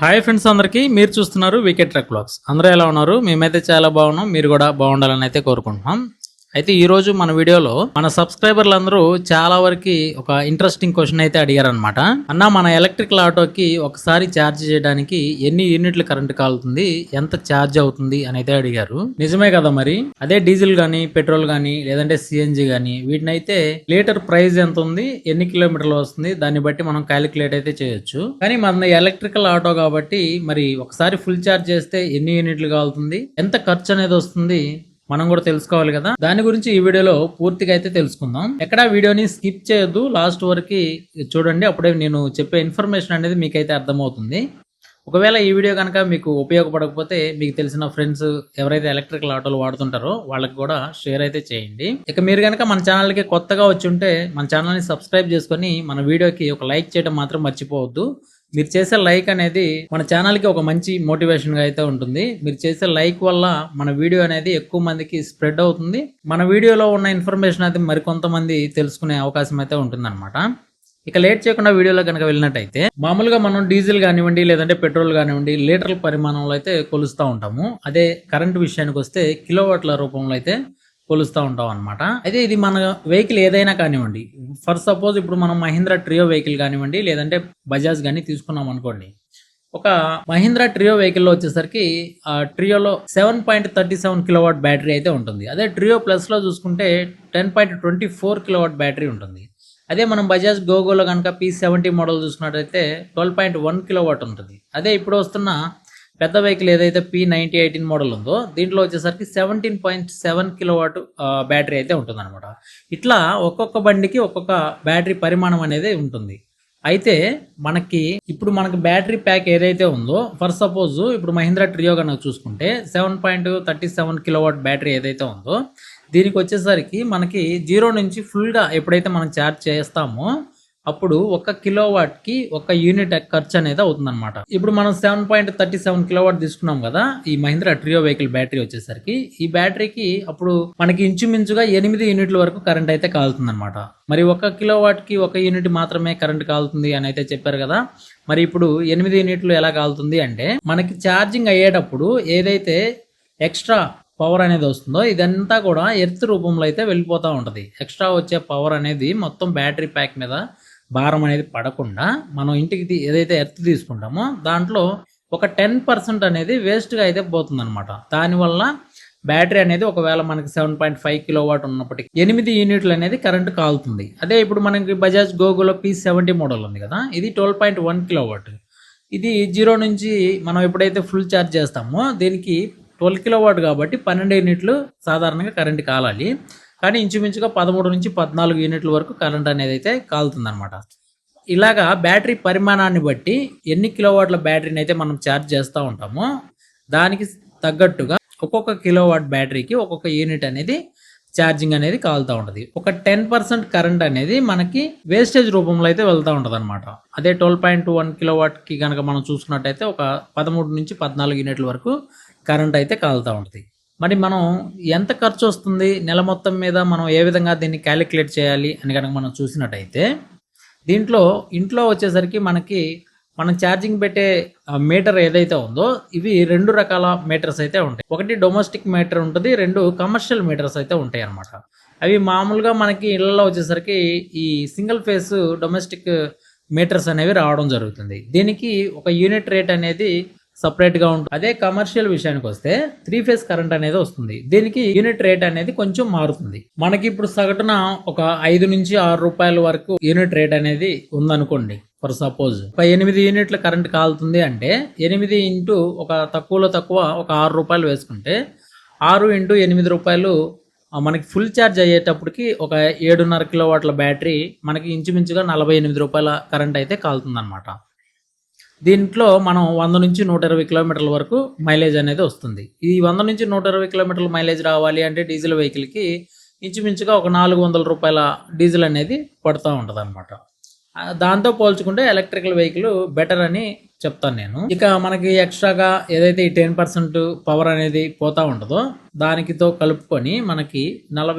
Hi friends, అందరికీ మీరు చూస్తున్నారు వికెట్ ట్రక్ వ్లాగ్స్. అందరూ ఎలా ఉన్నారు? మేమైతే చాలా బాగున్నాం. మీరు కూడా బాగుండాలని అయితే కోరుకుంటున్నాం. అయితే ఈరోజు మన వీడియోలో మన సబ్స్క్రైబర్లు అందరూ చాలా వరకు ఒక ఇంట్రెస్టింగ్ క్వశ్చన్ అయితే అడిగారనమాట. అన్న, మన ఎలక్ట్రికల్ ఆటోకి ఒకసారి ఛార్జ్ చేయడానికి ఎన్ని యూనిట్లు కరెంట్ కాలుతుంది, ఎంత ఛార్జ్ అవుతుంది అని అయితే అడిగారు. నిజమే కదా మరి. అదే డీజిల్ గానీ, పెట్రోల్ గానీ, లేదంటే సిఎన్జి గానీ, వీటినైతే లీటర్ ప్రైస్ ఎంత ఉంది, ఎన్ని కిలోమీటర్లు వస్తుంది, దాన్ని బట్టి మనం క్యాలిక్యులేట్ అయితే చేయొచ్చు. కానీ మన ఎలక్ట్రికల్ ఆటో కాబట్టి మరి ఒకసారి ఫుల్ ఛార్జ్ చేస్తే ఎన్ని యూనిట్లు కాలుతుంది, ఎంత ఖర్చు అనేది వస్తుంది మనం కూడా తెలుసుకోవాలి కదా. దాని గురించి ఈ వీడియోలో పూర్తిగా అయితే తెలుసుకుందాం. ఎక్కడ వీడియోని స్కిప్ చేయొద్దు, లాస్ట్ వరకు చూడండి. అప్పుడే నేను చెప్పే ఇన్ఫర్మేషన్ అనేది మీకైతే అర్థమవుతుంది. ఒకవేళ ఈ వీడియో కనుక మీకు ఉపయోగపడకపోతే మీకు తెలిసిన ఫ్రెండ్స్ ఎవరైతే ఎలక్ట్రికల్ ఆటోలు వాడుతుంటారో వాళ్ళకి కూడా షేర్ అయితే చేయండి. ఇక మీరు కనుక మన ఛానల్కి కొత్తగా వచ్చి ఉంటే మన ఛానల్ని సబ్స్క్రైబ్ చేసుకొని మన వీడియోకి ఒక లైక్ చేయడం మాత్రం మర్చిపోవద్దు. మీరు చేసే లైక్ అనేది మన ఛానల్కి ఒక మంచి మోటివేషన్గా అయితే ఉంటుంది. మీరు చేసే లైక్ వల్ల మన వీడియో అనేది ఎక్కువ మందికి స్ప్రెడ్ అవుతుంది. మన వీడియోలో ఉన్న ఇన్ఫర్మేషన్ అయితే మరికొంతమంది తెలుసుకునే అవకాశం అయితే ఉంటుందన్నమాట. ఇక లేట్ చేయకుండా వీడియోలో కనుక వెళ్ళినట్టయితే, మామూలుగా మనం డీజిల్ కానివ్వండి, లేదంటే పెట్రోల్ కానివ్వండి, లీటర్ల పరిమాణంలో అయితే కొలుస్తూ ఉంటాము. అదే కరెంట్ విషయానికి వస్తే కిలోవాట్ల రూపంలో అయితే కొలుస్తూ ఉంటాం అనమాట. అయితే ఇది మన వెహికల్ ఏదైనా కానివ్వండి, ఫర్ సపోజ్ ఇప్పుడు మనం మహీంద్రా ట్రియో వెహికల్ కానివ్వండి, లేదంటే బజాజ్ కానీ తీసుకున్నాం అనుకోండి. ఒక మహీంద్రా ట్రియో వెహికల్లో వచ్చేసరికి ఆ ట్రియోలో 7.37 కిలోవాట్ బ్యాటరీ అయితే ఉంటుంది. అదే ట్రియో ప్లస్లో చూసుకుంటే 10.24 కిలోవాట్ బ్యాటరీ ఉంటుంది. అదే మనం బజాజ్ గోగోలో కనుక P70 మోడల్ చూసుకున్నట్టయితే 12.1 కిలోవాట్ ఉంటుంది. అదే ఇప్పుడు వస్తున్న పెద్ద వెహికల్ ఏదైతే P9018 మోడల్ ఉందో దీంట్లో వచ్చేసరికి 17.7 కిలోవాట్ బ్యాటరీ అయితే ఉంటుంది అనమాట. ఇట్లా ఒక్కొక్క బండికి ఒక్కొక్క బ్యాటరీ పరిమాణం అనేది ఉంటుంది. అయితే మనకి బ్యాటరీ ప్యాక్ ఏదైతే ఉందో, ఫర్ సపోజ్ ఇప్పుడు మహీంద్రా ట్రియో కనుక చూసుకుంటే 7.37 కిలోవాట్ బ్యాటరీ ఏదైతే ఉందో దీనికి వచ్చేసరికి మనకి 0 నుంచి ఫుల్గా ఎప్పుడైతే మనం ఛార్జ్ చేస్తామో అప్పుడు 1 కిలోవాట్కి 1 యూనిట్ ఖర్చు అనేది అవుతుందన్నమాట. ఇప్పుడు మనం 7.37 కిలోవాట్ తీసుకున్నాం కదా ఈ మహీంద్రా ట్రియో వెహికల్ బ్యాటరీ వచ్చేసరికి, ఈ బ్యాటరీకి అప్పుడు మనకి ఇంచుమించుగా 8 యూనిట్ల వరకు కరెంట్ అయితే కాలుతుందన్నమాట. మరి 1 కిలోవాట్కి 1 యూనిట్ మాత్రమే కరెంట్ కాలుతుంది అని అయితే చెప్పారు కదా. మరి ఇప్పుడు 8 యూనిట్లు ఎలా కాలుతుంది అంటే, మనకి ఛార్జింగ్ అయ్యేటప్పుడు ఏదైతే ఎక్స్ట్రా పవర్ అనేది వస్తుందో ఇదంతా కూడా ఎర్త్ రూపంలో అయితే వెళ్ళిపోతూ ఉంటుంది. ఎక్స్ట్రా వచ్చే పవర్ అనేది మొత్తం బ్యాటరీ ప్యాక్ మీద భారం అనేది పడకుండా మనం ఇంటికి ఏదైతే ఎర్త్ తీసుకుంటామో దాంట్లో ఒక 10% అనేది వేస్ట్గా అయితే పోతుంది అనమాట. దానివల్ల బ్యాటరీ అనేది ఒకవేళ మనకి 7.5 కిలోవాట్ ఉన్నప్పటికీ 8 యూనిట్లు అనేది కరెంట్ కాలుతుంది. అదే ఇప్పుడు మనకి బజాజ్ గోగోలో P70 మోడల్ ఉంది కదా, ఇది 12.1 కిలోవాట్. ఇది 0 నుంచి మనం ఎప్పుడైతే ఫుల్ ఛార్జ్ చేస్తామో దీనికి 12 కిలోవాట్ కాబట్టి 12 యూనిట్లు సాధారణంగా కరెంట్ కాలాలి. కానీ ఇంచుమించుగా 13 నుంచి 14 యూనిట్ల వరకు కరెంట్ అనేది అయితే కాలుతుందన్నమాట. ఇలాగా బ్యాటరీ పరిమాణాన్ని బట్టి ఎన్ని కిలోవాట్ల బ్యాటరీని అయితే మనం ఛార్జ్ చేస్తూ ఉంటామో దానికి తగ్గట్టుగా ఒక్కొక్క కిలోవాట్ బ్యాటరీకి ఒక్కొక్క యూనిట్ అనేది ఛార్జింగ్ అనేది కాలుతూ ఉంటుంది. ఒక 10% కరెంట్ అనేది మనకి వేస్టేజ్ రూపంలో అయితే వెళ్తూ ఉంటుంది అనమాట. అదే 12.1 కిలోవాట్కి కనుక మనం చూసుకున్నట్టయితే ఒక 13 నుంచి 14 యూనిట్ల వరకు కరెంట్ అయితే కాలుతూ ఉంటుంది. మరి మనం ఎంత ఖర్చు వస్తుంది నెల మొత్తం మీద, మనం ఏ విధంగా దీన్ని క్యాలిక్యులేట్ చేయాలి అని కనుక మనం చూసినట్టయితే, దీంట్లో ఇంట్లో వచ్చేసరికి మనం ఛార్జింగ్ పెట్టే మీటర్ ఏదైతే ఉందో ఇవి 2 రకాల మీటర్స్ అయితే ఉంటాయి. ఒకటి డొమెస్టిక్ మీటర్ ఉంటుంది, 2 కమర్షియల్ మీటర్స్ అయితే ఉంటాయి అన్నమాట. అవి మామూలుగా మనకి ఇళ్లలో వచ్చేసరికి ఈ సింగిల్ ఫేస్ డొమెస్టిక్ మీటర్స్ అనేవి రావడం జరుగుతుంది. దీనికి ఒక యూనిట్ రేట్ అనేది సపరేట్గా ఉంటుంది. అదే కమర్షియల్ విషయానికి వస్తే 3 ఫేజ్ కరెంట్ అనేది వస్తుంది. దీనికి యూనిట్ రేట్ అనేది కొంచెం మారుతుంది. మనకి ఇప్పుడు సగటున ఒక 5 నుంచి 6 రూపాయల వరకు యూనిట్ రేట్ అనేది ఉందనుకోండి. ఫర్ సపోజ్ ఒక 8 యూనిట్ల కరెంట్ కాలుతుంది అంటే 8 ఇంటూ ఒక తక్కువలో తక్కువ ఒక 6 రూపాయలు వేసుకుంటే 6 ఇంటూ 8 రూపాయలు మనకి ఫుల్ ఛార్జ్ అయ్యేటప్పటికి ఒక 7.5 కిలోవాట్ల బ్యాటరీ మనకి ఇంచుమించుగా 48 రూపాయల కరెంట్ అయితే కాలుతుంది అనమాట. దీంట్లో మనం 100 నుంచి 120 కిలోమీటర్ల వరకు మైలేజ్ అనేది వస్తుంది. ఈ 100 నుంచి 120 కిలోమీటర్ల మైలేజ్ రావాలి అంటే డీజిల్ వెహికల్కి ఇంచుమించుగా ఒక 400 రూపాయల డీజిల్ అనేది పడుతూ ఉంటుంది అనమాట. దాంతో పోల్చుకుంటే ఎలక్ట్రికల్ వెహికల్ బెటర్ అని చెప్తాను నేను. ఇక మనకి ఎక్స్ట్రాగా ఏదైతే ఈ 10% పవర్ అనేది పోతూ ఉంటుందో దానికితో కలుపుకొని మనకి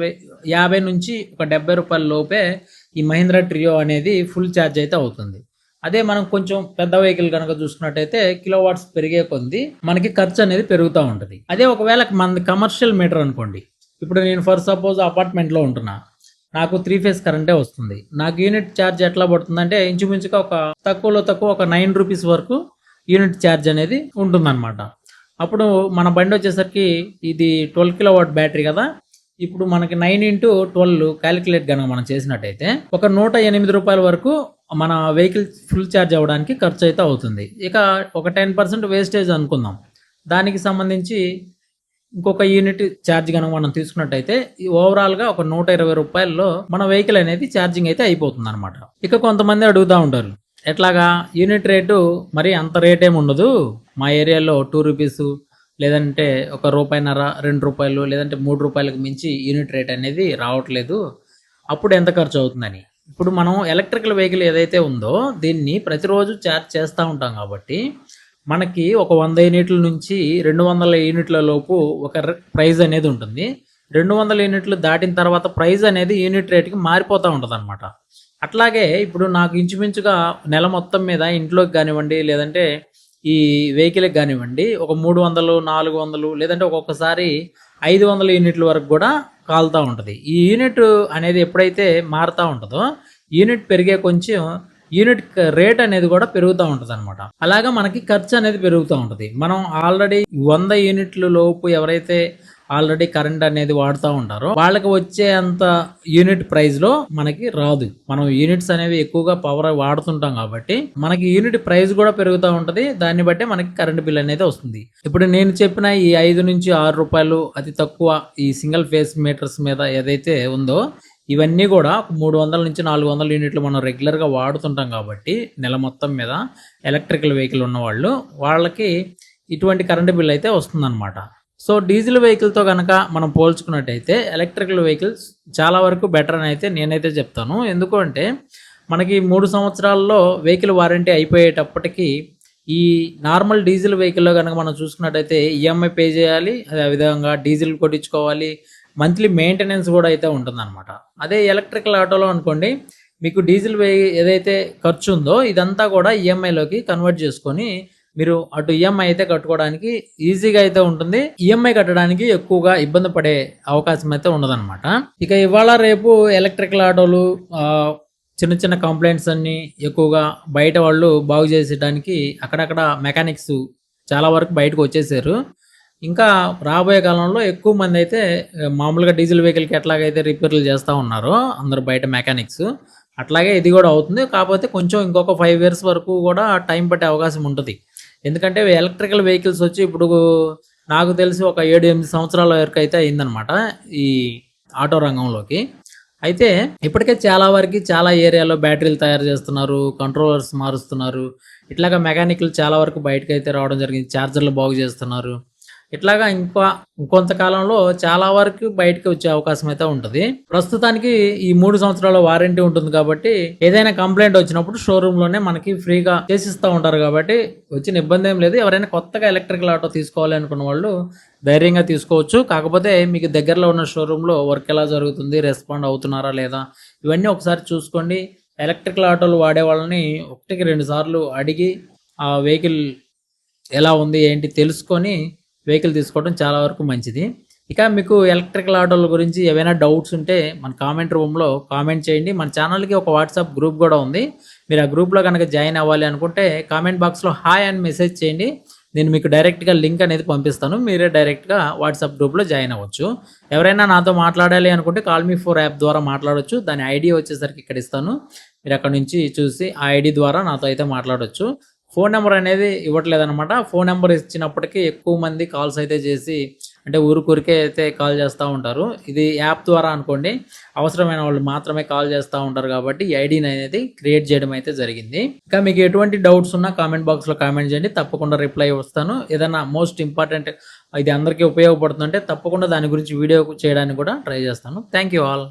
50 నుంచి ఒక 70 రూపాయల లోపే ఈ మహీంద్రా ట్రియో అనేది ఫుల్ ఛార్జ్ అయితే అవుతుంది. అదే మనం కొంచెం పెద్ద వెహికల్ కనుక చూసుకున్నట్టయితే కిలోవాట్స్ పెరిగే కొద్ది మనకి ఖర్చు అనేది పెరుగుతూ ఉంటుంది. అదే ఒకవేళ మనది కమర్షియల్ మీటర్ అనుకోండి, ఇప్పుడు నేను ఫర్ సపోజ్ అపార్ట్మెంట్లో ఉంటున్నా, నాకు 3 ఫేజ్ కరెంటే వస్తుంది. నాకు యూనిట్ ఛార్జ్ ఎట్లా పడుతుందంటే ఇంచుమించుగా ఒక తక్కువలో తక్కువ ఒక 9 రూపీస్ వరకు యూనిట్ ఛార్జ్ అనేది ఉంటుందన్నమాట. అప్పుడు మన బండి వచ్చేసరికి ఇది 12 కిలోవాట్ బ్యాటరీ కదా, ఇప్పుడు మనకి 9 ఇంటూ 12 క్యాలిక్యులేట్ కనుక మనం చేసినట్టయితే ఒక 108 రూపాయల వరకు మన వెహికల్ ఫుల్ ఛార్జ్ అవ్వడానికి ఖర్చు అయితే అవుతుంది. ఇక ఒక 10% వేస్టేజ్ అనుకుందాం, దానికి సంబంధించి ఇంకొక యూనిట్ ఛార్జ్ కనుక మనం తీసుకున్నట్టయితే ఓవరాల్గా ఒక 120 రూపాయల్లో మన వెహికల్ అనేది ఛార్జింగ్ అయితే అయిపోతుంది అనమాట. ఇక కొంతమంది అడుగుతూ ఉంటారు, ఎట్లాగా యూనిట్ రేటు మరి అంత రేట్ ఏమి ఉండదు, మా ఏరియాలో 2 రూపీస్ లేదంటే ఒక రూపాయిన్నర, 2 రూపాయలు లేదంటే 3 రూపాయలకు మించి యూనిట్ రేట్ అనేది రావట్లేదు, అప్పుడు ఎంత ఖర్చు అవుతుందని. ఇప్పుడు మనం ఎలక్ట్రికల్ వెహికల్ ఏదైతే ఉందో దీన్ని ప్రతిరోజు ఛార్జ్ చేస్తూ ఉంటాం కాబట్టి మనకి ఒక 100 యూనిట్ల నుంచి 200 యూనిట్ల లోపు ఒక ప్రైజ్ అనేది ఉంటుంది. 200 యూనిట్లు దాటిన తర్వాత ప్రైజ్ అనేది యూనిట్ రేట్కి మారిపోతూ ఉంటుంది అనమాట. అట్లాగే ఇప్పుడు నాకు ఇంచుమించుగా నెల మొత్తం మీద ఇంట్లోకి కానివ్వండి లేదంటే ఈ వెహికల్కి కానివ్వండి ఒక 300, 400 లేదంటే ఒక్కొక్కసారి 500 యూనిట్ల వరకు కూడా కాలుతూ ఉంటుంది. ఈ యూనిట్ అనేది ఎప్పుడైతే మారుతూ ఉంటుందో యూనిట్ పెరిగే కొంచెం యూనిట్ రేట్ అనేది కూడా పెరుగుతూ ఉంటుంది అనమాట. అలాగా మనకి ఖర్చు అనేది పెరుగుతూ ఉంటుంది. మనం ఆల్రెడీ 100 యూనిట్ల లోపు ఎవరైతే ఆల్రెడీ కరెంట్ అనేది వాడుతూ ఉంటారో వాళ్ళకి వచ్చే అంత యూనిట్ ప్రైస్ లో మనకి రాదు. మనం యూనిట్స్ అనేవి ఎక్కువగా పవర్ వాడుతుంటాం కాబట్టి మనకి యూనిట్ ప్రైస్ కూడా పెరుగుతూ ఉంటుంది. దాన్ని బట్టి మనకి కరెంట్ బిల్ అనేది వస్తుంది. ఇప్పుడు నేను చెప్పిన ఈ 5 నుంచి 6 రూపాయలు అతి తక్కువ ఈ సింగిల్ ఫేస్ మీటర్స్ మీద ఏదైతే ఉందో ఇవన్నీ కూడా 300 నుంచి 400 యూనిట్లు మనం రెగ్యులర్గా వాడుతుంటాం కాబట్టి నెల మొత్తం మీద ఎలక్ట్రికల్ వెహికల్ ఉన్న వాళ్ళకి ఇటువంటి కరెంటు బిల్ అయితే వస్తుందన్నమాట. సో డీజిల్ వెహికల్తో కనుక మనం పోల్చుకున్నట్టయితే ఎలక్ట్రికల్ వెహికల్స్ చాలా వరకు బెటర్ అని అయితే నేనైతే చెప్తాను. ఎందుకంటే మనకి 3 సంవత్సరాల్లో వెహికల్ వారంటీ అయిపోయేటప్పటికి ఈ నార్మల్ డీజిల్ వెహికల్లో కనుక మనం చూసుకున్నట్టయితే ఈఎంఐ పే చేయాలి, అదేవిధంగా డీజిల్ కొట్టించుకోవాలి, మంత్లీ మెయింటెనెన్స్ కూడా అయితే ఉంటుందన్నమాట. అదే ఎలక్ట్రికల్ ఆటోలో అనుకోండి, మీకు డీజిల్ ఏదైతే ఖర్చు ఉందో ఇదంతా కూడా ఈఎంఐలోకి కన్వర్ట్ చేసుకొని మీరు అటు ఈఎంఐ అయితే కట్టుకోవడానికి ఈజీగా అయితే ఉంటుంది. ఈఎంఐ కట్టడానికి ఎక్కువగా ఇబ్బంది పడే అవకాశం అయితే ఉండదన్నమాట. ఇక ఇవాళ రేపు ఎలక్ట్రికల్ ఆటోలు చిన్న చిన్న కంప్లైంట్స్ అన్ని ఎక్కువగా బయట వాళ్ళు బాగు చేసేయడానికి అక్కడక్కడ మెకానిక్స్ చాలా వరకు బయటకు వచ్చేసారు. ఇంకా రాబోయే కాలంలో ఎక్కువ మంది అయితే మామూలుగా డీజిల్ వెహికల్కి ఎట్లాగైతే రిపేర్లు చేస్తూ ఉన్నారో అందరు బయట మెకానిక్స్, అట్లాగే ఇది కూడా అవుతుంది. కాకపోతే కొంచెం ఇంకొక 5 years వరకు కూడా టైం పట్టే అవకాశం ఉంటుంది. ఎందుకంటే ఎలక్ట్రికల్ వెహికల్స్ వచ్చి ఇప్పుడు నాకు తెలిసి ఒక 7-8 సంవత్సరాల వరకు అయితే అయిందనమాట ఈ ఆటో రంగంలోకి. అయితే ఇప్పటికే చాలా ఏరియాలో బ్యాటరీలు తయారు చేస్తున్నారు, కంట్రోలర్స్ మారుస్తున్నారు, ఇట్లాగా మెకానిక్లు చాలా వరకు బయటకు అయితే రావడం జరిగింది, ఛార్జర్లు బాగు చేస్తున్నారు. ఇట్లాగా ఇంకొంతకాలంలో చాలా వరకు బయటకు వచ్చే అవకాశం అయితే ఉంటుంది. ప్రస్తుతానికి ఈ 3 సంవత్సరాల వారంటీ ఉంటుంది కాబట్టి ఏదైనా కంప్లైంట్ వచ్చినప్పుడు షోరూమ్ లోనే మనకి ఫ్రీగా చేసిస్తూ ఉంటారు కాబట్టి వచ్చిన ఇబ్బంది ఏం లేదు. ఎవరైనా కొత్తగా ఎలక్ట్రికల్ ఆటో తీసుకోవాలి అనుకున్న వాళ్ళు ధైర్యంగా తీసుకోవచ్చు. కాకపోతే మీకు దగ్గరలో ఉన్న షోరూంలో వర్క్ ఎలా జరుగుతుంది, రెస్పాండ్ అవుతున్నారా లేదా, ఇవన్నీ ఒకసారి చూసుకోండి. ఎలక్ట్రికల్ ఆటోలు వాడే వాళ్ళని 1-2 సార్లు అడిగి ఆ వెహికల్ ఎలా ఉంది ఏంటి తెలుసుకొని వెహికల్ తీసుకోవడం చాలా వరకు మంచిది. ఇక మీకు ఎలక్ట్రికల్ ఆటోల గురించి ఏవైనా డౌట్స్ ఉంటే మన కామెంట్ రూమ్లో కామెంట్ చేయండి. మన ఛానల్కి ఒక వాట్సాప్ గ్రూప్ కూడా ఉంది. మీరు ఆ గ్రూప్లో కనుక జాయిన్ అవ్వాలి అనుకుంటే కామెంట్ బాక్స్లో హాయ్ అని మెసేజ్ చేయండి. నేను మీకు డైరెక్ట్గా లింక్ అనేది పంపిస్తాను, మీరే డైరెక్ట్గా వాట్సాప్ గ్రూప్లో జాయిన్ అవ్వచ్చు. ఎవరైనా నాతో మాట్లాడాలి అనుకుంటే కాల్ మీ 4 యాప్ ద్వారా మాట్లాడవచ్చు. దాని ఐడి వచ్చేసరికి ఇక్కడ ఇస్తాను, మీరు అక్కడ నుంచి చూసి ఆ ఐడి ద్వారా నాతో అయితే మాట్లాడవచ్చు. ఫోన్ నెంబర్ అనేది ఇవ్వట్లేదు అనమాట. ఫోన్ నెంబర్ ఇచ్చినప్పటికీ ఎక్కువ మంది కాల్స్ అయితే చేసి అంటే ఊరికే అయితే కాల్ చేస్తూ ఉంటారు. ఇది యాప్ ద్వారా అనుకోండి, అవసరమైన వాళ్ళు మాత్రమే కాల్ చేస్తూ ఉంటారు కాబట్టి ఈ ఐడిని అనేది క్రియేట్ చేయడం అయితే జరిగింది. ఇంకా మీకు ఎటువంటి డౌట్స్ ఉన్నా కామెంట్ బాక్స్లో కామెంట్ చేయండి, తప్పకుండా రిప్లై వస్తాను. ఏదైనా మోస్ట్ ఇంపార్టెంట్ ఇది అందరికీ ఉపయోగపడుతుందంటే తప్పకుండా దాని గురించి వీడియో చేయడానికి కూడా ట్రై చేస్తాను. Thank you all.